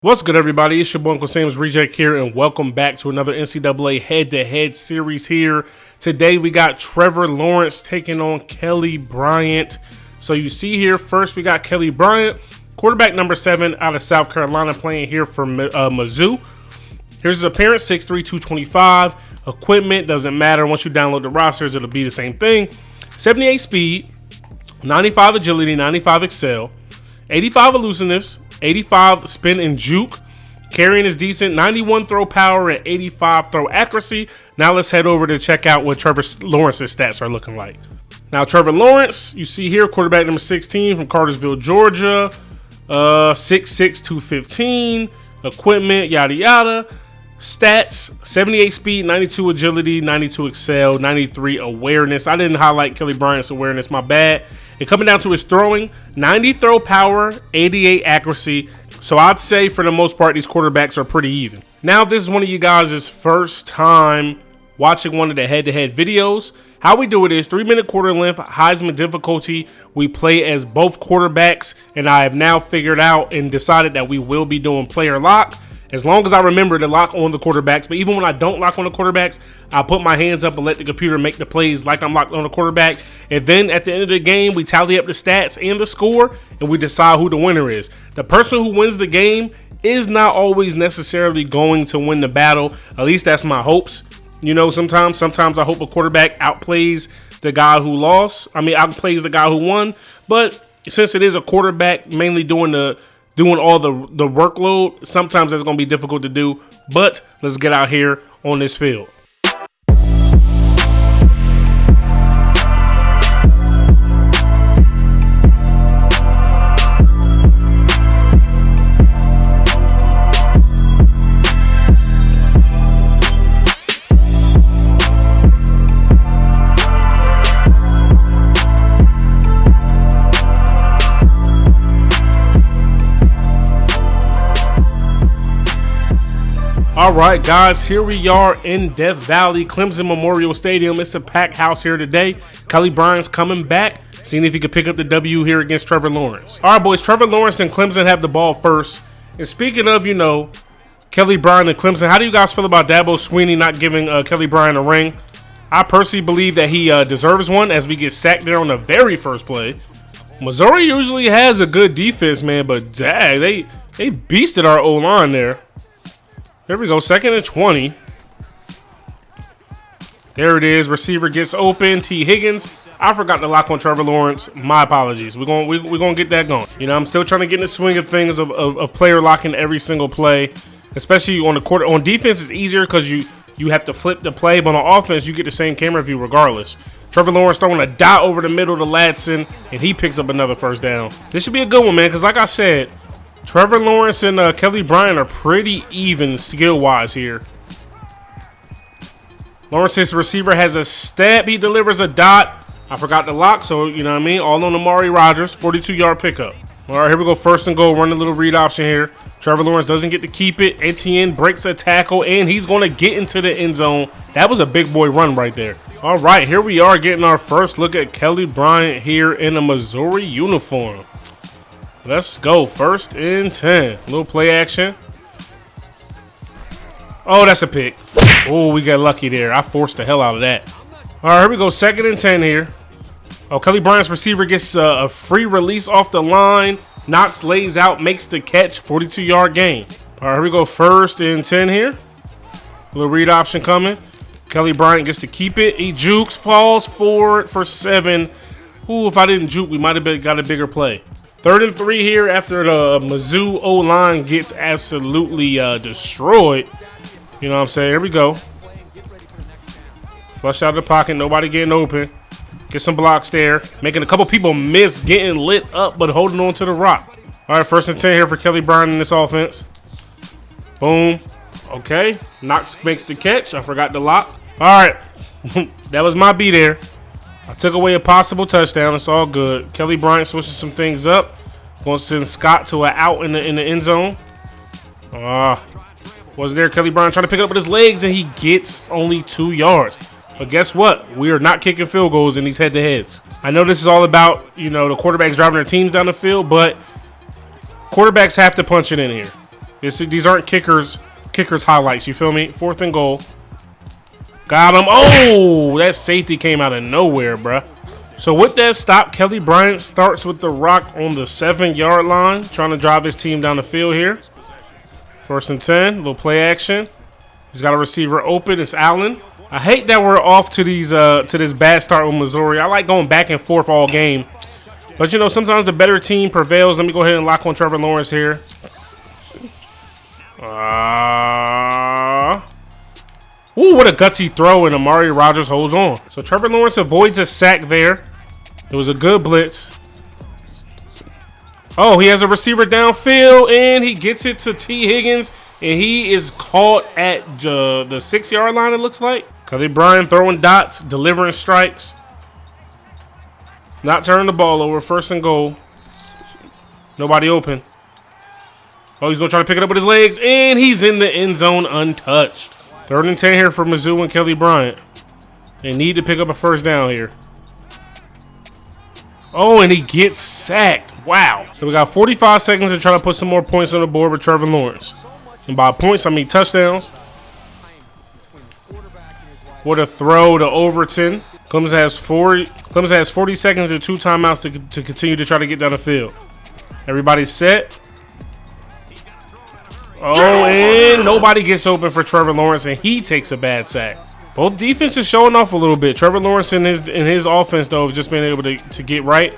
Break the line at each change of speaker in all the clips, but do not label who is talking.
What's good, everybody? It's your boy UncleSamsReject here, and welcome back to another NCAA head-to-head series here. Today, we got Trevor Lawrence taking on Kelly Bryant. So you see here, first we got Kelly Bryant, quarterback number 7 out of South Carolina, playing here for Mizzou. Here's his appearance, 6'3", 225. Equipment, doesn't matter. Once you download the rosters, it'll be the same thing. 78 speed, 95 agility, 95 excel, 85 elusiveness, 85 spin and juke. Carrying is decent. 91 throw power and 85 throw accuracy. Now let's head over to check out what Trevor Lawrence's stats are looking like. Now Trevor Lawrence, you see here, quarterback number 16 from Cartersville, Georgia. 6'6", 215. Equipment, yada yada. Stats, 78 speed, 92 agility, 92 excel, 93 awareness. I didn't highlight Kelly Bryant's awareness, my bad. And coming down to his throwing, 90 throw power, 88 accuracy. So I'd say for the most part, these quarterbacks are pretty even. Now, if this is one of you guys' first time watching one of the head-to-head videos, how we do it is 3-minute quarter length, Heisman difficulty. We play as both quarterbacks, and I have now figured out and decided that we will be doing player lock. As long as I remember to lock on the quarterbacks. But even when I don't lock on the quarterbacks, I put my hands up and let the computer make the plays like I'm locked on the quarterback. And then at the end of the game, we tally up the stats and the score, and we decide who the winner is. The person who wins the game is not always necessarily going to win the battle. At least that's my hopes. You know, sometimes I hope a quarterback outplays the guy who lost. Outplays the guy who won. But since it is a quarterback mainly doing all the workload, sometimes that's going to be difficult to do, but let's get out here on this field. All right, guys, here we are in Death Valley, Clemson Memorial Stadium. It's a packed house here today. Kelly Bryant's coming back, seeing if he could pick up the W here against Trevor Lawrence. All right, boys, Trevor Lawrence and Clemson have the ball first. And speaking of, Kelly Bryant and Clemson, how do you guys feel about Dabo Swinney not giving Kelly Bryant a ring? I personally believe that he deserves one, as we get sacked there on the very first play. Missouri usually has a good defense, man, but dang, they beasted our O-line there. There we go, 2nd and 20. There it is. Receiver gets open. T. Higgins. I forgot to lock on Trevor Lawrence. My apologies. We're gonna get that going. I'm still trying to get in the swing of things of player locking every single play, especially on the quarter. On defense, it's easier because you have to flip the play, but on offense, you get the same camera view regardless. Trevor Lawrence throwing a dot over the middle to Ladson, and he picks up another first down. This should be a good one, man, because like I said, Trevor Lawrence and Kelly Bryant are pretty even skill-wise here. Lawrence's receiver has a step. He delivers a dot. I forgot to lock, so, all on Amari Rodgers, 42-yard pickup. All right, here we go. 1st and goal. Run the little read option here. Trevor Lawrence doesn't get to keep it. Etienne breaks a tackle, and he's going to get into the end zone. That was a big boy run right there. All right, here we are getting our first look at Kelly Bryant here in a Missouri uniform. Let's go. 1st and 10. Little play action. Oh, that's a pick. Oh, we got lucky there. I forced the hell out of that. All right, here we go. 2nd and 10 here. Oh, Kelly Bryant's receiver gets a free release off the line. Knox lays out, makes the catch. 42-yard gain. All right, here we go. 1st and 10 here. Little read option coming. Kelly Bryant gets to keep it. He jukes, falls forward for 7. Ooh, if I didn't juke, we might have got a bigger play. 3rd and 3 here after the Mizzou O-line gets absolutely destroyed. You know what I'm saying? Here we go. Flush out of the pocket. Nobody getting open. Get some blocks there. Making a couple people miss getting lit up, but holding on to the rock. All right, 1st and 10 here for Kelly Bryant in this offense. Boom. Okay. Knox makes the catch. I forgot to lock. All right. That was my B there. I took away a possible touchdown. It's all good. Kelly Bryant switches some things up. Going to send Scott to an out in the end zone. Was there Kelly Bryant trying to pick it up with his legs, and he gets only 2 yards. But guess what? We are not kicking field goals in these head-to-heads. I know this is all about, the quarterbacks driving their teams down the field, but quarterbacks have to punch it in here. These aren't kickers highlights. You feel me? 4th and goal. Got him. Oh, that safety came out of nowhere, bruh. So with that stop, Kelly Bryant starts with the rock on the 7-yard line, trying to drive his team down the field here. 1st and 10, little play action. He's got a receiver open. It's Allen. I hate that we're off to this bad start with Missouri. I like going back and forth all game. But, you know, sometimes the better team prevails. Let me go ahead and lock on Trevor Lawrence here. Ooh, what a gutsy throw, and Amari Rodgers holds on. So Trevor Lawrence avoids a sack there. It was a good blitz. Oh, he has a receiver downfield, and he gets it to T. Higgins, and he is caught at the 6-yard line, it looks like. Kelly Bryant throwing dots, delivering strikes. Not turning the ball over. 1st and goal. Nobody open. Oh, he's going to try to pick it up with his legs, and he's in the end zone untouched. 3rd and 10 here for Mizzou and Kelly Bryant. They need to pick up a 1st down here. Oh, and he gets sacked. Wow. So we got 45 seconds to try to put some more points on the board with Trevor Lawrence. And by points, I mean touchdowns. What a throw to Overton. Clemson has 40 seconds and 2 timeouts to continue to try to get down the field. Everybody's set. Oh, and nobody gets open for Trevor Lawrence, and he takes a bad sack. Both defenses showing off a little bit. Trevor Lawrence in his offense, though, have just been able to get right.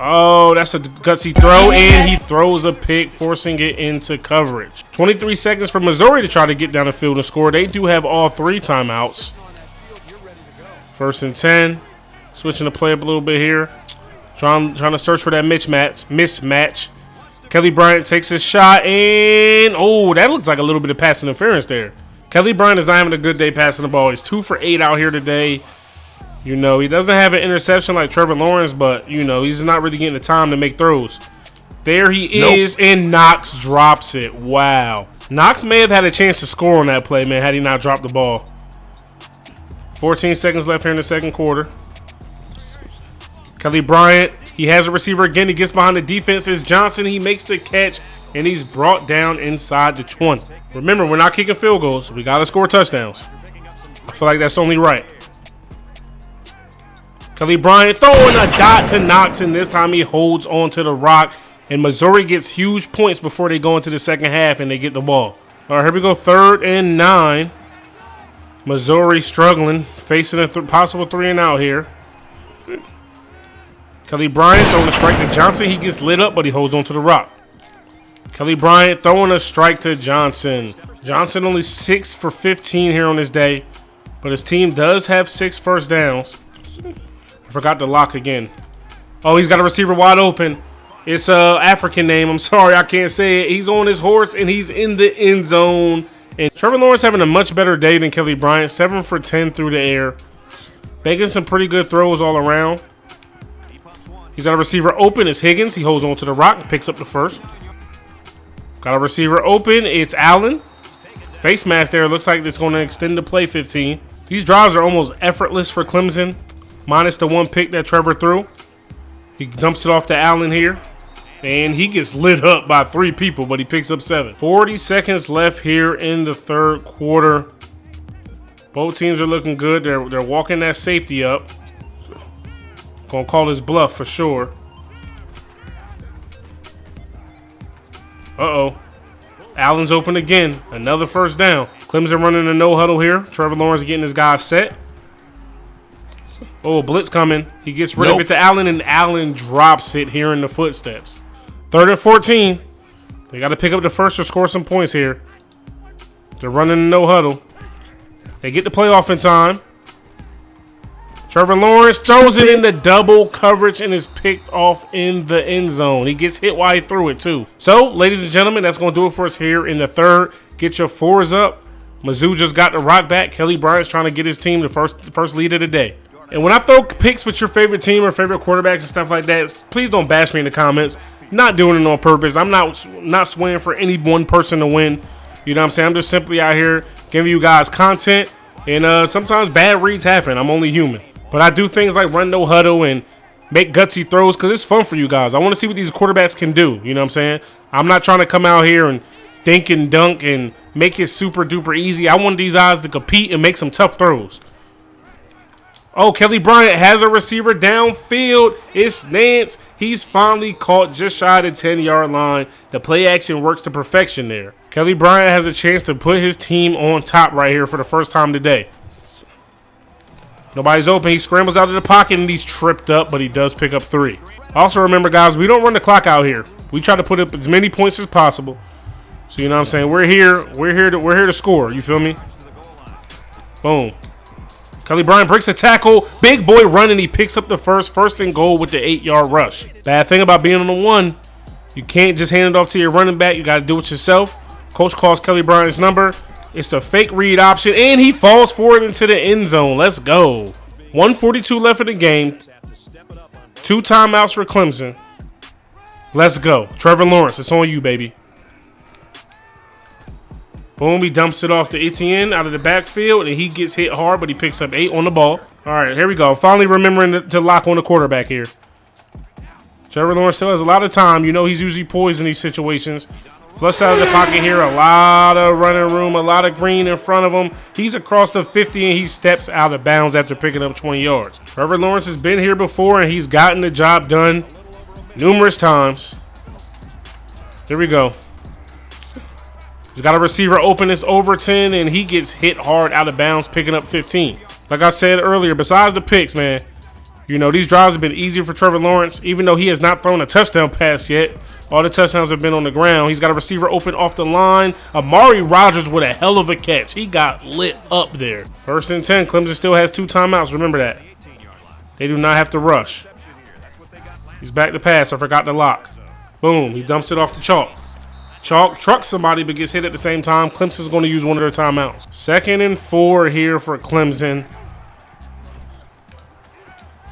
Oh, that's a gutsy throw, and he throws a pick, forcing it into coverage. 23 seconds for Missouri to try to get down the field and score. They do have all 3 timeouts. 1st and 10. Switching the play up a little bit here. Trying to search for that mismatch. Kelly Bryant takes his shot, and oh, that looks like a little bit of pass interference there. Kelly Bryant is not having a good day passing the ball. He's 2 for 8 out here today. You know, he doesn't have an interception like Trevor Lawrence, but, you know, he's not really getting the time to make throws. There he is, and Knox drops it. Wow. Knox may have had a chance to score on that play, man, had he not dropped the ball. 14 seconds left here in the 2nd quarter. Kelly Bryant, he has a receiver again. He gets behind the defense. It's Johnson. He makes the catch, and he's brought down inside the 20. Remember, we're not kicking field goals. We got to score touchdowns. I feel like that's only right. Kelly Bryant throwing a dot to Knox, and this time he holds on to the rock. And Missouri gets huge points before they go into the 2nd half and they get the ball. All right, here we go. 3rd and 9. Missouri struggling, facing a possible 3-and-out here. Kelly Bryant throwing a strike to Johnson. He gets lit up, but he holds on to the rock. Kelly Bryant throwing a strike to Johnson. Johnson only 6 for 15 here on this day, but his team does have 6 first downs. I forgot to lock again. Oh, he's got a receiver wide open. It's an African name. I'm sorry, I can't say it. He's on his horse, and he's in the end zone. And Trevor Lawrence having a much better day than Kelly Bryant. 7 for 10 through the air. Making some pretty good throws all around. He's got a receiver open. It's Higgins. He holds on to the rock and picks up the 1st. Got a receiver open. It's Allen. Face mask there. Looks like it's going to extend the play 15. These drives are almost effortless for Clemson, minus the 1 pick that Trevor threw. He dumps it off to Allen here, and he gets lit up by 3 people, but he picks up 7. 40 seconds left here in the 3rd quarter. Both teams are looking good. They're walking that safety up. Gonna call his bluff for sure. Uh-oh. Allen's open again. Another 1st down. Clemson running a no huddle here. Trevor Lawrence getting his guys set. Oh, blitz coming. He gets rid of it to Allen, and Allen drops it here in the footsteps. 3rd and 14. They got to pick up the 1st or score some points here. They're running a no huddle. They get the playoff in time. Trevor Lawrence throws it in the double coverage and is picked off in the end zone. He gets hit while he threw it, too. So, ladies and gentlemen, that's going to do it for us here in the 3rd. Get your 4s up. Mizzou just got the rock back. Kelly Bryant's trying to get his team the first lead of the day. And when I throw picks with your favorite team or favorite quarterbacks and stuff like that, please don't bash me in the comments. Not doing it on purpose. I'm not swaying for any one person to win. You know what I'm saying? I'm just simply out here giving you guys content. And sometimes bad reads happen. I'm only human. But I do things like run no huddle and make gutsy throws because it's fun for you guys. I want to see what these quarterbacks can do. You know what I'm saying? I'm not trying to come out here and dink and dunk and make it super duper easy. I want these guys to compete and make some tough throws. Oh, Kelly Bryant has a receiver downfield. It's Nance. He's finally caught just shy of the 10-yard line. The play action works to perfection there. Kelly Bryant has a chance to put his team on top right here for the first time today. Nobody's open. He scrambles out of the pocket and he's tripped up, but he does pick up 3. Also remember, guys, we don't run the clock out here. We try to put up as many points as possible. So you know what I'm saying? We're here to score. You feel me? Boom. Kelly Bryant breaks a tackle. Big boy running. He picks up the first and goal with the 8-yard rush. Bad thing about being on the 1, you can't just hand it off to your running back. You got to do it yourself. Coach calls Kelly Bryant's number. It's a fake read option, and he falls forward into the end zone. Let's go. 1:42 left in the game. 2 timeouts for Clemson. Let's go. Trevor Lawrence, it's on you, baby. Boom, he dumps it off to Etienne out of the backfield, and he gets hit hard, but he picks up 8 on the ball. All right, here we go. Finally remembering to lock on the quarterback here. Trevor Lawrence still has a lot of time. You know he's usually poised in these situations. Flush out of the pocket here. A lot of running room, a lot of green in front of him. He's across the 50, and he steps out of bounds after picking up 20 yards. Trevor Lawrence has been here before, and he's gotten the job done numerous times. Here we go. He's got a receiver open. It's Overton, and he gets hit hard out of bounds, picking up 15. Like I said earlier, besides the picks, man, you know, these drives have been easier for Trevor Lawrence, even though he has not thrown a touchdown pass yet. All the touchdowns have been on the ground. He's got a receiver open off the line. Amari Rodgers with a hell of a catch. He got lit up there. 1st and 10. Clemson still has 2 timeouts. Remember that. They do not have to rush. He's back to pass. I forgot to lock. Boom. He dumps it off to Chalk. Chalk trucks somebody but gets hit at the same time. Clemson's going to use one of their timeouts. 2nd and 4 here for Clemson.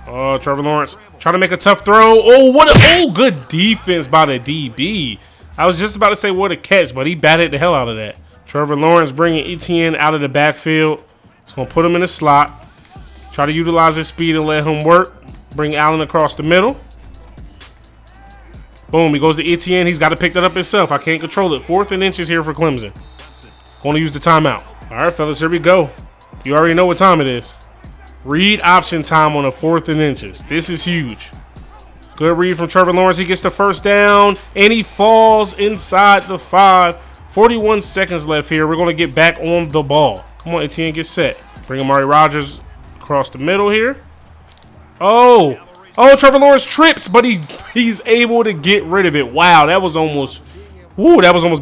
Oh, Trevor Lawrence trying to make a tough throw. Oh, good defense by the DB. I was just about to say what a catch, but he batted the hell out of that. Trevor Lawrence bringing Etienne out of the backfield. It's going to put him in the slot. Try to utilize his speed and let him work. Bring Allen across the middle. Boom, he goes to Etienne. He's got to pick that up himself. I can't control it. 4th and inches here for Clemson. Going to use the timeout. All right, fellas, here we go. You already know what time it is. Read option time on a 4th and inches. This is huge. Good read from Trevor Lawrence. He gets the first down, and he falls inside the 5. 41 seconds left here. We're going to get back on the ball. Come on, Etienne, get set. Bring Amari Rodgers across the middle here. Oh, Trevor Lawrence trips, but he's able to get rid of it. Wow, that was almost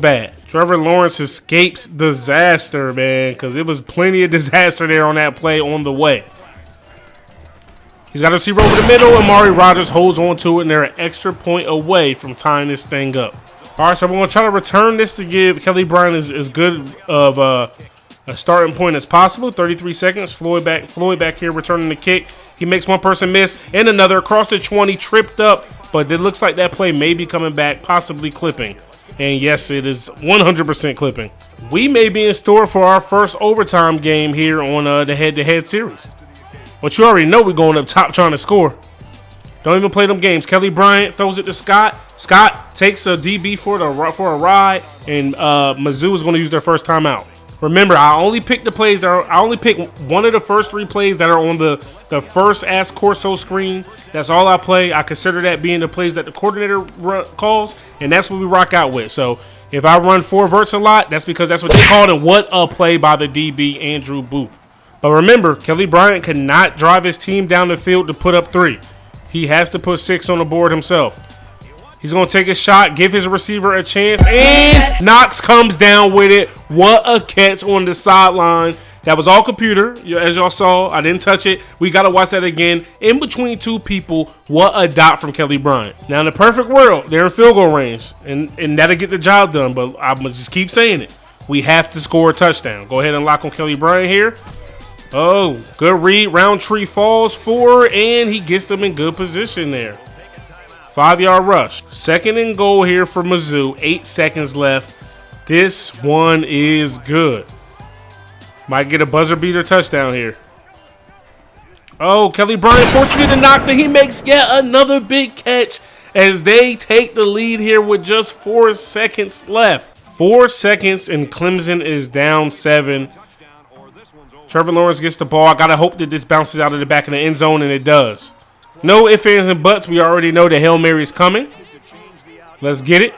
bad. Trevor Lawrence escapes disaster, man, because it was plenty of disaster there on that play on the way. He's got a receiver over the middle, and Amari Rodgers holds on to it, and they're an extra point away from tying this thing up. All right, so we're going to try to return this to give Kelly Bryant as good of a starting point as possible. 33 seconds. Floyd back here returning the kick. He makes one person miss, and another across the 20, tripped up, but it looks like that play may be coming back, possibly clipping. And yes, it is 100% clipping. We may be in store for our first overtime game here on the head-to-head series. But you already know we're going up top trying to score. Don't even play them games. Kelly Bryant throws it to Scott. Scott takes a DB for a ride, and Mizzou is going to use their first timeout. Remember, I only pick one of the first 3 plays that are on the first Ask Corso screen. That's all I play. I consider that being the plays that the coordinator calls, and that's what we rock out with. So if I run 4 verts a lot, that's because that's what they called it. What a play by the DB, Andrew Booth. But remember, Kelly Bryant cannot drive his team down the field to put up 3. He has to put 6 on the board himself. He's going to take a shot, give his receiver a chance, and Knox comes down with it. What a catch on the sideline. That was all computer, as y'all saw. I didn't touch it. We got to watch that again. In between 2 people, what a dot from Kelly Bryant. Now, in the perfect world, they're in field goal range, and that'll get the job done, but I'm going to just keep saying it. We have to score a touchdown. Go ahead and lock on Kelly Bryant here. Oh, good read. Roundtree falls forward, and he gets them in good position there. 5-yard rush. 2nd and goal here for Mizzou. 8 seconds left. This one is good. Might get a buzzer beater touchdown here. Oh, Kelly Bryant forces it to Knox, and he makes yet another big catch as they take the lead here with just 4 seconds left. 4 seconds, and Clemson is down 7. Trevor Lawrence gets the ball. I got to hope that this bounces out of the back of the end zone, and it does. No ifs, ands, and buts. We already know the Hail Mary is coming. Let's get it.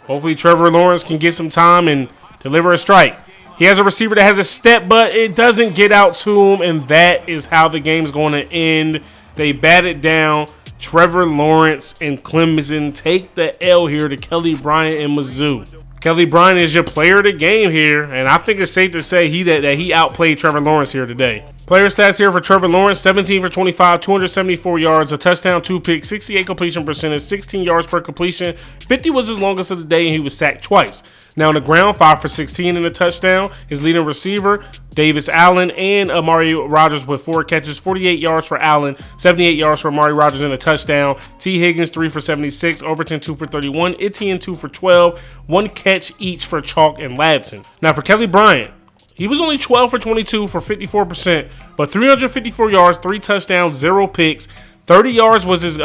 Hopefully Trevor Lawrence can get some time and deliver a strike. He has a receiver that has a step, but it doesn't get out to him, and that is how the game's going to end. They bat it down. Trevor Lawrence and Clemson take the L here to Kelly Bryant and Mizzou. Kelly Bryant is your player of the game here, and I think it's safe to say that he outplayed Trevor Lawrence here today. Player stats here for Trevor Lawrence: 17 for 25, 274 yards, a touchdown, 2 picks, 68 completion percentage, 16 yards per completion. 50 was his longest of the day, and he was sacked twice. Now on the ground, 5 for 16 and a touchdown. His leading receiver, Davis Allen, and Amari Rodgers with 4 catches, 48 yards for Allen, 78 yards for Amari Rodgers and a touchdown. T. Higgins, 3 for 76, Overton, 2 for 31, Etienne, 2 for 12, 1 catch each for Chalk and Ladson. Now for Kelly Bryant, he was only 12 for 22 for 54%, but 354 yards, 3 touchdowns, 0 picks. 30 yards was his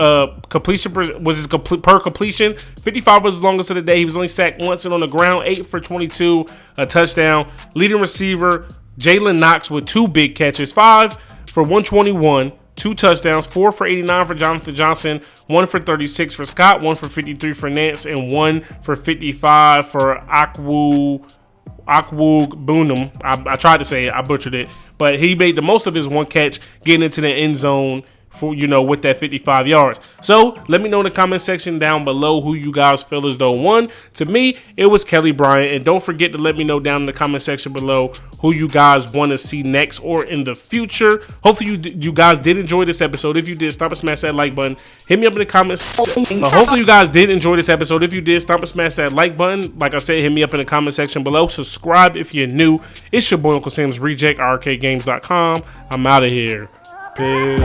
completion per completion. 55 was his longest of the day. He was only sacked once, and on the ground, 8 for 22, a touchdown. Leading receiver, Jalen Knox with 2 big catches, 5 for 121, 2 touchdowns, 4 for 89 for Jonathan Johnson, 1 for 36 for Scott, 1 for 53 for Nance, and 1 for 55 for Akwugbunam. I tried to say it, I butchered it, but he made the most of his 1 catch, getting into the end zone for, with that 55 yards. So let me know in the comment section down below who you guys feel as though won. To me, it was Kelly Bryant. And don't forget to let me know down in the comment section below who you guys want to see next or in the future. Hopefully you guys did enjoy this episode. If you did, stop and smash that like button. Hit me up in the comments. Hopefully you guys did enjoy this episode. If you did, stop and smash that like button. Like I said, hit me up in the comment section below. Subscribe if you're new. It's your boy Uncle Sam's Reject, rkgames.com. I'm out of here. Peace.